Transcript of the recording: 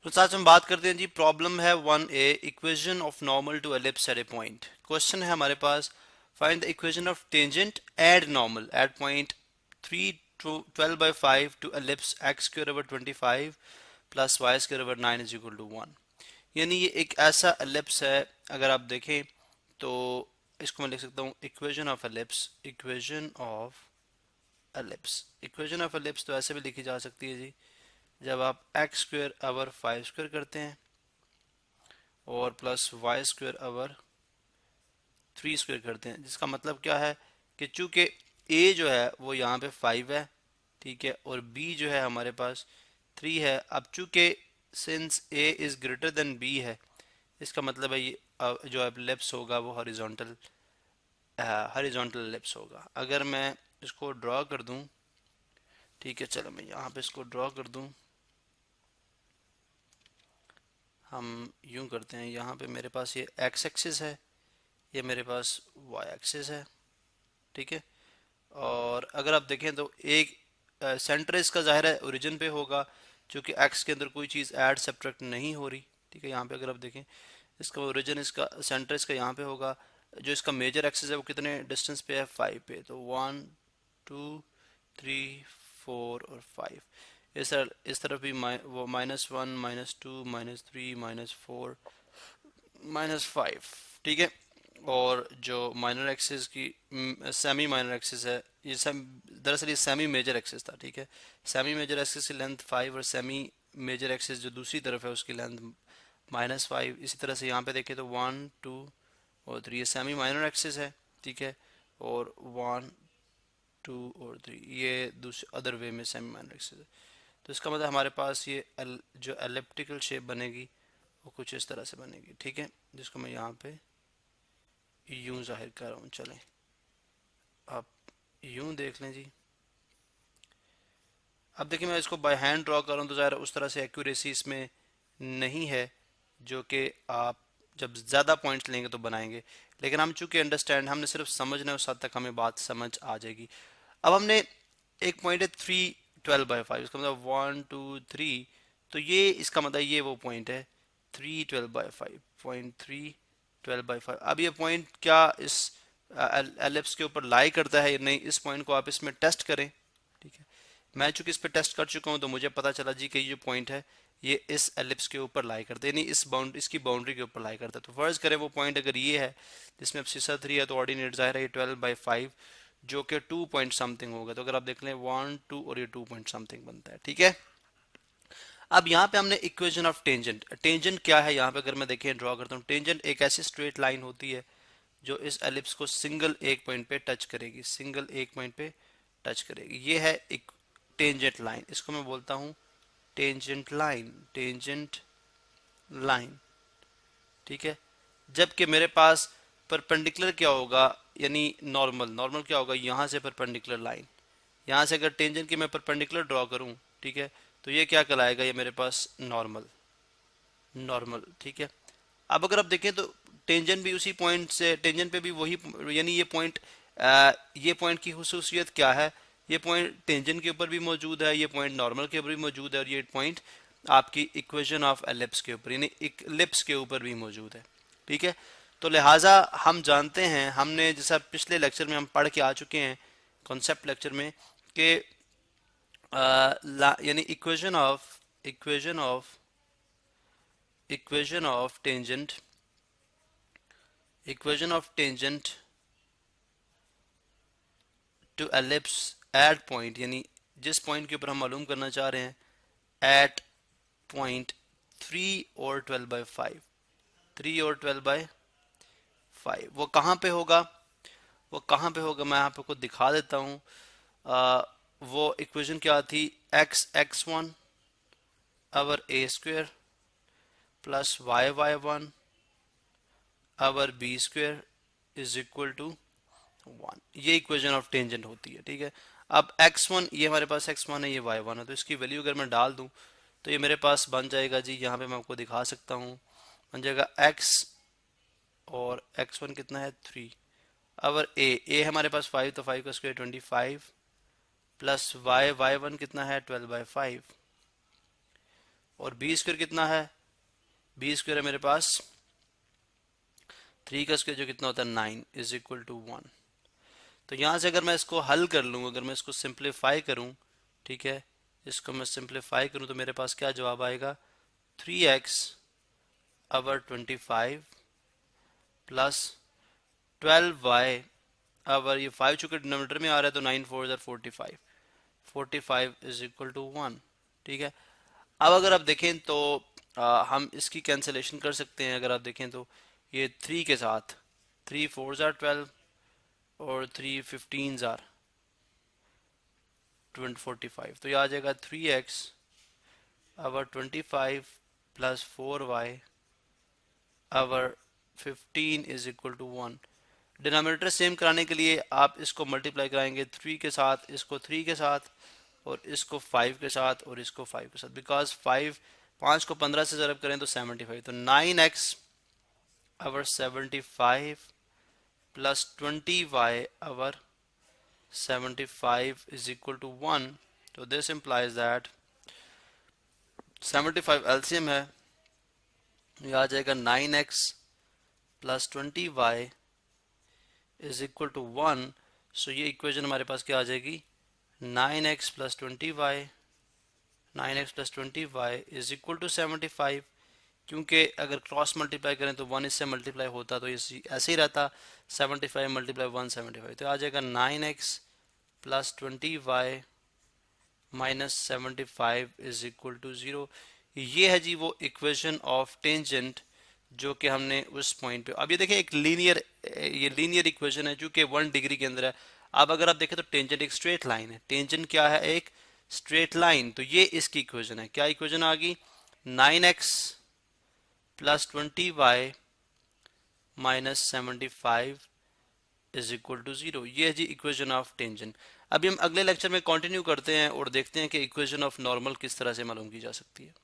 तो आज हम बात करते हैं जी। प्रॉब्लम है 1A, equation of normal to ellipse at a point. Question है हमारे पास, find the equation of tangent at normal at point 3 12/5 to ellipse x square over 25 plus Y square over 9 is equal to 1। यानी ये एक ऐसा ellipse है, अगर आप देखें तो इसको मैं लिख सकता हूँ equation of ellipse. Equation of ellipse तो ऐसे भी लिखी जा सकती है जी, जब आप एक्स स्क्वायर ओवर 5 स्क्वायर करते हैं और plus Y square over 3 square करते हैं, जिसका मतलब क्या है कि चूंकि ए जो है वो यहाँ पे 5 है, ठीक है, और बी जो है हमारे पास 3 है। अब चूंकि since A is greater than B है, इसका मतलब है ये जो एलिप्स होगा वो हॉरिजॉन्टल एलिप्स होगा। अगर मैं इसको ड्रॉ कर दूं, ठीक है, चलो मैं यहाँ पे इसको ड्रॉ कर दूं। हम यूं करते हैं, यहाँ पे मेरे पास ये एक्स एक्सिस है, ये मेरे पास वाई एक्सिस है, ठीक है। और अगर आप देखें तो एक सेंटर इसका ज़ाहिर है ओरिजिन पे होगा, क्योंकि एक्स के अंदर कोई चीज़ ऐड सब्ट्रैक्ट नहीं हो रही, ठीक है। यहाँ पे अगर आप देखें इसका ओरिजिन, इसका सेंटर इसका यहाँ पे होगा। जो इसका मेजर एक्सिस है वो कितने डिस्टेंस पे है, 5 पे, तो 1 2 3 4 और 5। इस तरफ भी वो -1 -2 -3 -4 -5, ठीक है। और जो माइनर एक्सिस की सेमी माइनर एक्सिस है, ये दरअसल ये सेमी मेजर एक्सिस था, ठीक है। सेमी मेजर एक्सिस की लेंथ 5 और सेमी मेजर एक्सिस जो दूसरी तरफ है उसकी लेंथ -5। इसी तरह से यहाँ पे देखें तो 1 2 और 3 ये सेमी माइनर एक्सिस है, ठीक है। और 1 2 और 3 ये दूसरे अदर वे में सेमी माइनर एक्सिस है। तो इसका मतलब हमारे पास ये जो एलिप्टिकल शेप बनेगी वो कुछ इस तरह से बनेगी, ठीक है, जिसको मैं यहाँ पे यूं जाहिर कर रहा हूँ। चलें आप यूं देख लें जी। अब देखिए मैं इसको बाय हैंड ड्रॉ कर रहा हूँ तो ज़ाहिर उस तरह से एक्यूरेसी इसमें नहीं है जो कि आप जब ज़्यादा पॉइंट्स लेंगे तो बनाएंगे। लेकिन हम चूंकि अंडरस्टैंड, हमने सिर्फ समझना है, उस हद तक हमें बात समझ आ जाएगी। अब हमने एक पॉइंट है 3 12/5, इसका मतलब 1 2 3, तो ये इसका मतलब ये वो पॉइंट है 3 12/5, पॉइंट 3 12/5। अब ये पॉइंट क्या इस एलिप्स के ऊपर लाई करता है या नहीं, इस पॉइंट को आप इसमें टेस्ट करें, ठीक है। मैं चूंकि इस पर टेस्ट कर चुका हूँ तो मुझे पता चला जी कि ये जो पॉइंट है ये इस एलिप्स के ऊपर लाई करता है, यानी इसकी बाउंड्री के ऊपर लाई करता है। तो फर्ज करें वो पॉइंट अगर ये है जिसमें अब सीसा 3 है, तो ऑर्डिनेट जाहिर है ये 12/5 जो कि 2 पॉइंट समथिंग होगा। तो अगर आप देख लें 1 2 और ये 2 पॉइंट समथिंग बनता है, ठीक है। अब यहाँ पे हमने इक्वेशन ऑफ टेंजेंट, टेंजेंट क्या है यहाँ पे अगर मैं देखें ड्रॉ करता हूँ, टेंजेंट एक ऐसी स्ट्रेट लाइन होती है जो इस एलिप्स को सिंगल एक पॉइंट पे टच करेगी, सिंगल एक पॉइंट पे टच करेगी। ये है एक टेंजेंट लाइन, इसको मैं बोलता हूँ टेंजेंट लाइन, टेंजेंट लाइन, ठीक है। जबकि मेरे पास परपेंडिकुलर क्या होगा, यानी नॉर्मल, नॉर्मल क्या होगा, यहाँ से परपेंडिकुलर लाइन, यहाँ से अगर टेंजेंट की मैं परपेंडिकुलर ड्रॉ करूँ, ठीक है, तो ये क्या कहलाएगा, ये मेरे पास नॉर्मल, नॉर्मल, ठीक है। अब अगर आप देखें तो टेंजेंट भी उसी पॉइंट से, टेंजेंट पे भी वही, यानी ये पॉइंट की हुसूसियत क्या है, ये पॉइंट टेंजेंट के ऊपर भी मौजूद है, ये पॉइंट नॉर्मल के ऊपर भी मौजूद है, और ये पॉइंट आपकी इक्वेशन ऑफ एलिप्स के ऊपर यानी इक्लिप्स के ऊपर भी मौजूद है, ठीक है। तो लिहाजा हम जानते हैं, हमने जैसा पिछले लेक्चर में हम पढ़ के आ चुके हैं कॉन्सेप्ट लेक्चर में, कि यानी equation of tangent, equation of tangent to ellipse at point, यानी जिस पॉइंट के ऊपर हम मालूम करना चाह रहे हैं एट पॉइंट 3 और 12/5, 3 और 12/5, वो कहाँ पे होगा, वो कहाँ पे होगा, मैं यहाँ पे को दिखा देता हूँ। वो इक्वेशन क्या थी, x(x1) over a square plus y(y1) over b square is equal to 1। ये इक्वेशन ऑफ टेंजेंट होती है, ठीक है। अब x1, ये हमारे पास x1 है, ये y1 है, तो इसकी वैल्यू अगर मैं डाल दूं तो ये मेरे पास बन जाएगा जी, यहाँ पे मैं आपको दिखा सकता हूँ, बन जाएगा x और x1 कितना है 3 अवर a हमारे पास 5, तो 5 का स्क्वायर 25 प्लस y(y1) कितना है 12/5, और बी स्क्वायर कितना है, बी स्क्वायर है मेरे पास 3 का स्क्वायर जो कितना होता है 9 इज इक्वल टू 1। तो यहाँ से अगर मैं इसको हल कर लूँ, अगर मैं इसको सिंप्लीफाई करूँ, ठीक है, इसको मैं सिंप्लीफाई करूँ तो मेरे पास क्या जवाब आएगा, 3x अवर 25 प्लस 12y अवर, ये 5 चूंकि डिनोमिनेटर में आ रहा है तो 9 4 ज़र 45, 45 इज इक्वल टू 1। ठीक है, अब अगर आप देखें तो हम इसकी कैंसिलेशन कर सकते हैं। अगर आप देखें तो ये 3 के साथ 3 4 ज़ार 12 और 3 15 ज़ार 45, तो ये आ जाएगा 3x over 25 plus 4y over 15 is equal to 1। Denominator same कराने के लिए आप इसको मल्टीप्लाई कराएंगे 3 के साथ, इसको 3 के साथ, और इसको 5 के साथ, और इसको 5 के साथ, बिकॉज 5 को 15 से ज़रब करें तो 75, तो 9x our 75 plus 20y our 75 is equal to 1। तो this implies that 75 LCM है, ये आ जाएगा 9x plus 20y is equal to 1। So ये इक्वेशन हमारे पास क्या आ जाएगी, 9x plus 20y, 9x plus 20y is equal to 75। क्योंकि अगर क्रॉस मल्टीप्लाई करें तो 1 इससे मल्टीप्लाई होता तो ये ऐसे ही रहता, 75 मल्टीप्लाई 175, तो आ जाएगा 9x plus 20y minus 75 is equal to 0। ये है जी वो इक्वेशन ऑफ टेंजेंट जो कि हमने उस पॉइंट पे, अब ये देखें एक लीनियर, ये लीनियर इक्वेशन है जो कि 1 डिग्री के अंदर है। अब अगर आप देखें तो टेंजेंट एक स्ट्रेट लाइन है, टेंजेंट क्या है, एक स्ट्रेट लाइन, तो ये इसकी इक्वेशन है। क्या इक्वेशन आ गई, 9x plus 20y minus 75 is equal to 0। ये है जी इक्वेशन ऑफ टेंजेंट। अभी हम अगले लेक्चर में कंटिन्यू करते हैं और देखते हैं कि इक्वेशन ऑफ नॉर्मल किस तरह से मालूम की जा सकती है।